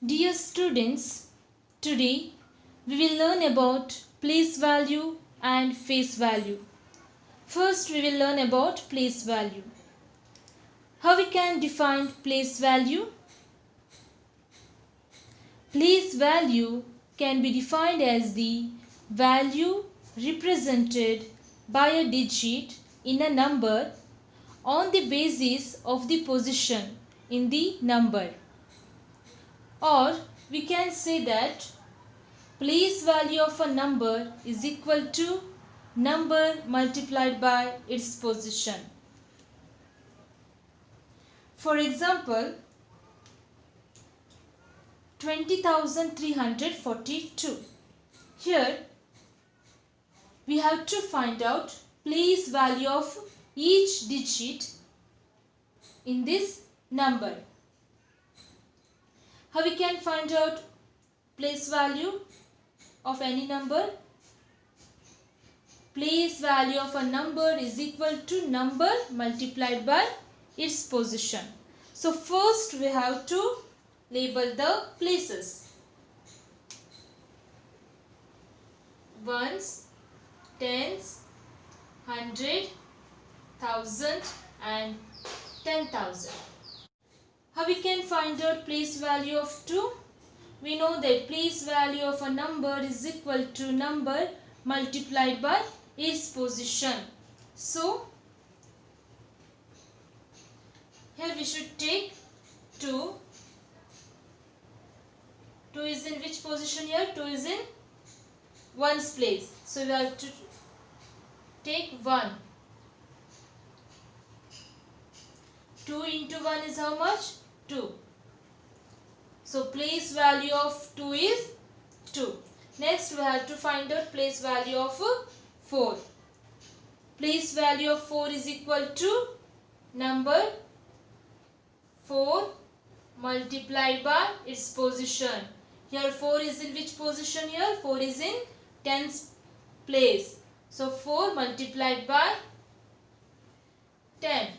Dear students, today we will learn about place value and face value. First we will learn about place value. How we can define place value? Place value can be defined as the value represented by a digit in a number on the basis of the position in the number. Or we can say that place value of a number is equal to number multiplied by its position. For example, 20,342. Here we have to find out place value of each digit in this number. How we can find out place value of any number? Place value of a number is equal to number multiplied by its position. So first we have to label the places. Ones, tens, 100, 1,000 and 10,000. How we can find out place value of 2? We know that place value of a number is equal to number multiplied by its position. So, here we should take 2. 2 is in which position here? 2 is in 1's place. So, we have to take 1. 2 into 1 is how much? 2. So, place value of 2 is 2. Next, we have to find out place value of 4. Place value of 4 is equal to number 4 multiplied by its position. Here 4 is in which position here? 4 is in 10's place. So, 4 multiplied by 10.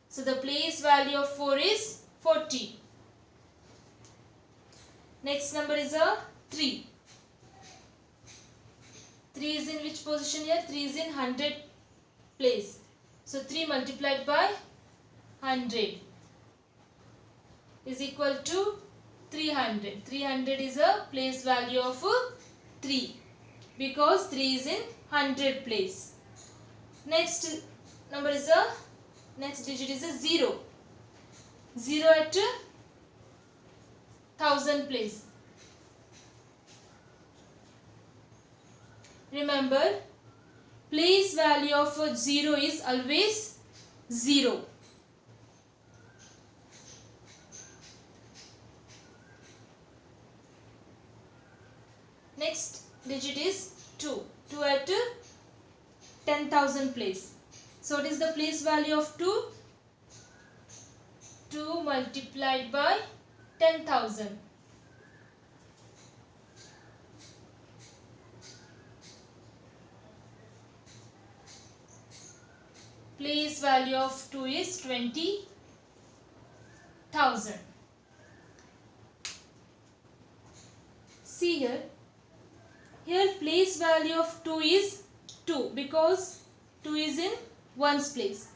So, the place value of 4 is 40. Next number is a 3. 3 is in which position here? 3 is in 100 place. So, 3 multiplied by 100 is equal to 300. 300 is a place value of 3 because 3 is in 100 place. Next number is a next digit is a 0. 0 at 1,000 place. Remember, place value of 0 is always 0. Next digit is 2. 2 at 10,000 place. So, what is the place value of 2? 2 multiplied by 10,000. Place value of 2 is 20,000. See here. Here place value of 2 is 2 because 2 is in 1's place.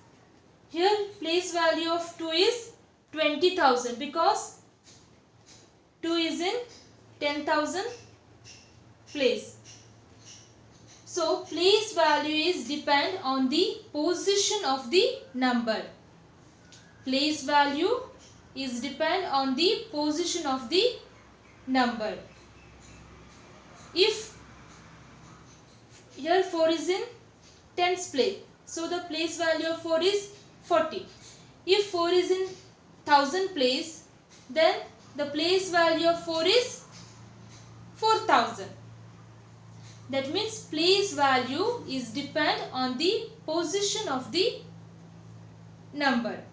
Here place value of 2 is 20,000 because 2 is in 10,000 place. So, place value is depend on the position of the number. Place value is depend on the position of the number. If here 4 is in 10's place, so the place value of 4 is 40. If 4 is in 1,000 place, then the place value of 4 is 4,000. That means place value is depend on the position of the number.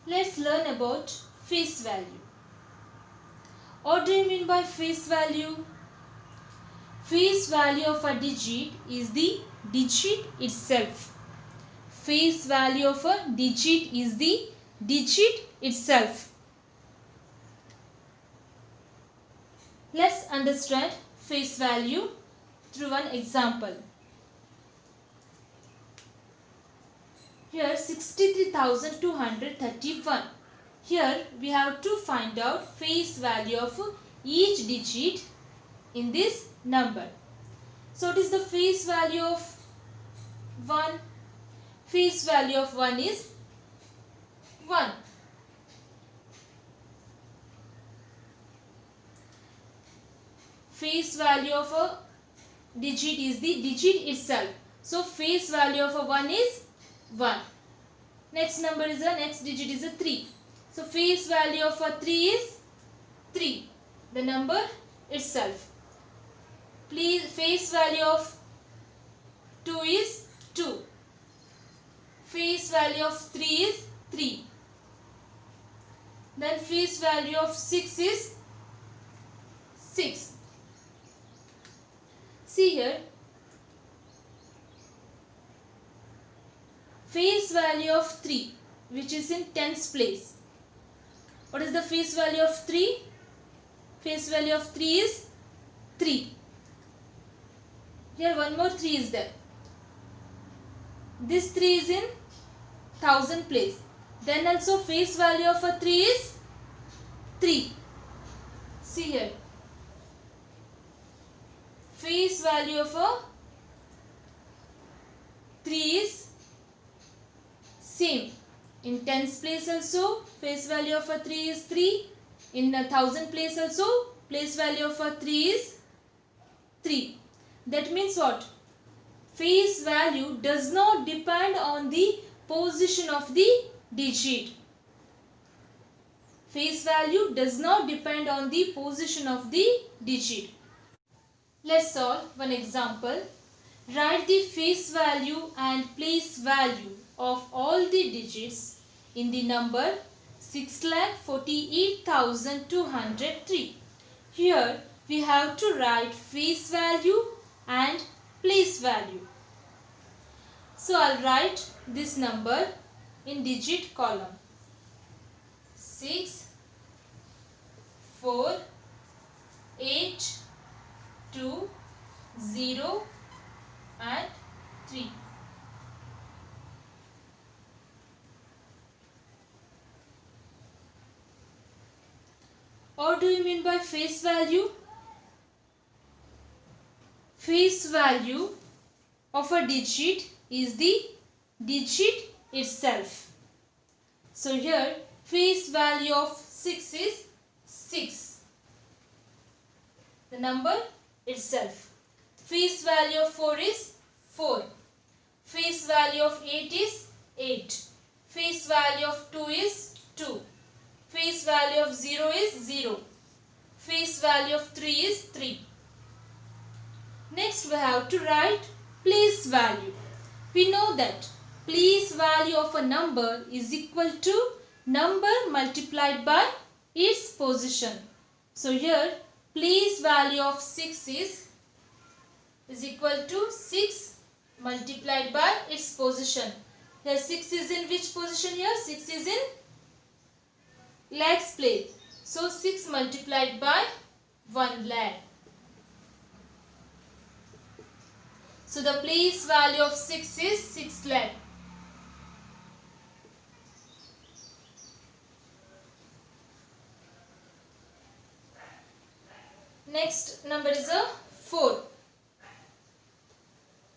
Let's learn about face value. What do you mean by face value? Face value of a digit is the digit itself. Face value of a digit is the digit itself. Let's understand face value through one example. Here 63,231. Here we have to find out face value of each digit in this number. So what is the face value of 1? Face value of 1 is 1. Face value of a digit is the digit itself. So face value of a 1 is 1. Next digit is a 3. So face value of a 3 is 3. The number itself. Face value of 2 is 2. Face value of 3 is 3. Then face value of 6 is 6. See here. Face value of 3, which is in tens place. What is the face value of 3? Face value of 3 is 3. Here one more 3 is there. This 3 is in thousand place. Then also face value of a 3 is 3. See here. Face value of a 3 is same. In tens place also face value of a 3 is 3. In a thousand place also place value of a 3 is 3. That means what? Face value does not depend on the position of the digit. Face value does not depend on the position of the digit. Let's solve one example. Write the face value and place value of all the digits in the number 6,48,203. Here we have to write face value and place value. So I'll write this number in digit column. 6, 4, 8, 2, 0 and 3. What do you mean by face value? Face value of a digit is the digit itself. So here face value of 6 is 6. The number itself. Face value of 4 is 4. Face value of 8 is 8. Face value of 2 is 2. Face value of 0 is 0. Face value of 3 is 3. Next we have to write place value. We know that place value of a number is equal to number multiplied by its position. So here place value of 6 is equal to 6 multiplied by its position. Here 6 is in which position here? 6 is in lakhs place. So 6 multiplied by 1 lakh. So the place value of 6 is 6 lakh. Next number is a 4,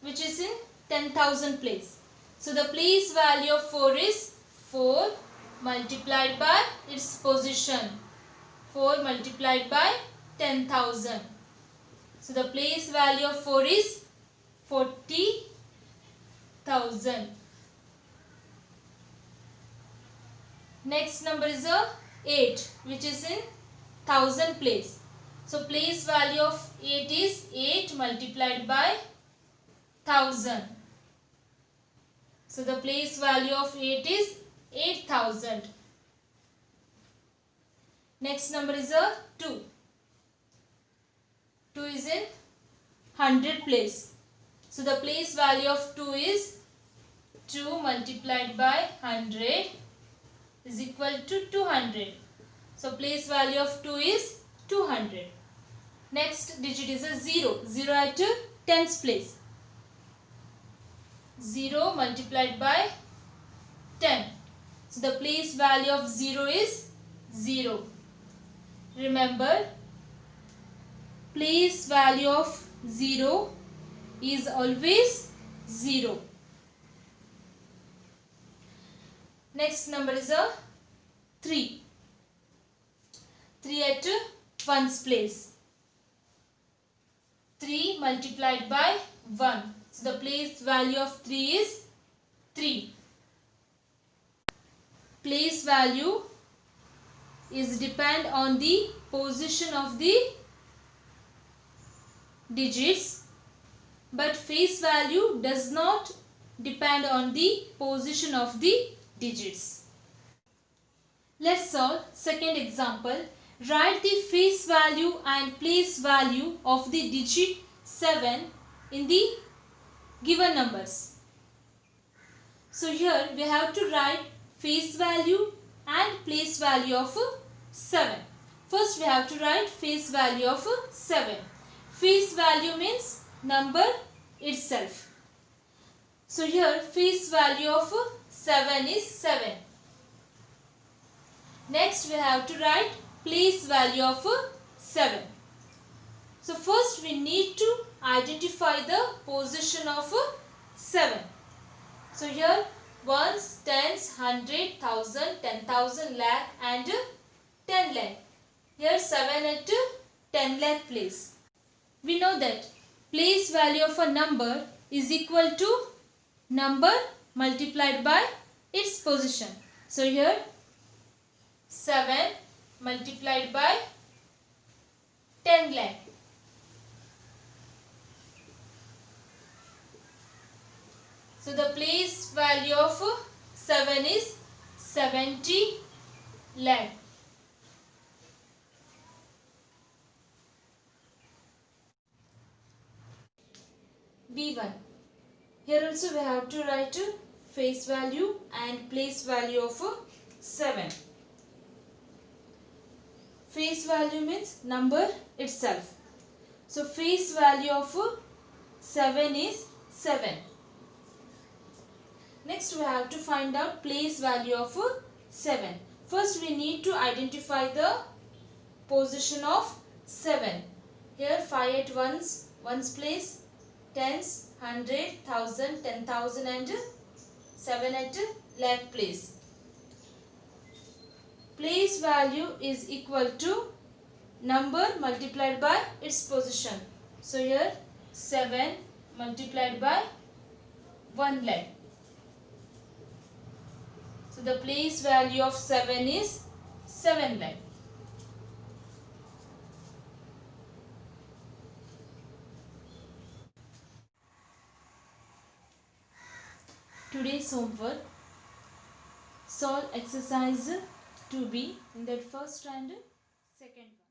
which is in 10,000 place. So the place value of 4 is 4 multiplied by its position. 4 multiplied by 10,000. So the place value of 4 is 40,000. Next number is a 8, which is in thousand place. So place value of 8 is 8 multiplied by 1000. So the place value of 8 is 8,000. Next number is a 2. 2 is in 100 place. So the place value of 2 is 2 multiplied by 100 is equal to 200. So place value of 2 is 200. Next digit is a 0. 0 at tens place. 0 multiplied by 10. So the place value of 0 is 0. Remember, place value of 0 is always 0. Next number is a 3. 3 at ones place. 3 multiplied by 1. So the place value of 3 is 3. Place value is depend on the position of the digits, but face value does not depend on the position of the digits. Let's solve second example. Write the face value and place value of the digit 7 in the given numbers. So here we have to write face value and place value of 7. First we have to write face value of 7. Face value means number itself. So here face value of 7 is 7. Next we have to write place value of 7. So first we need to identify the position of 7. So here ones, tens, 100, 1000, 10,000, lakh and 10 lakh. Here 7 at 10 lakh place. We know that place value of a number is equal to number multiplied by its position. So here 7 multiplied by 10 lakh. So the place value of 7 is 70 lakh. B1. Here also we have to write face value and place value of 7. Face value means number itself. So face value of 7 is 7. Next we have to find out place value of 7. First we need to identify the position of 7. Here 5 at ones place, tens, 100, 1000, 10,000 and 7 at lakh place. Place value is equal to number multiplied by its position. So here 7 multiplied by 1 lakh. So the place value of 7 is 7 lakh. Today's homework: solve exercise 2B in that first and second one.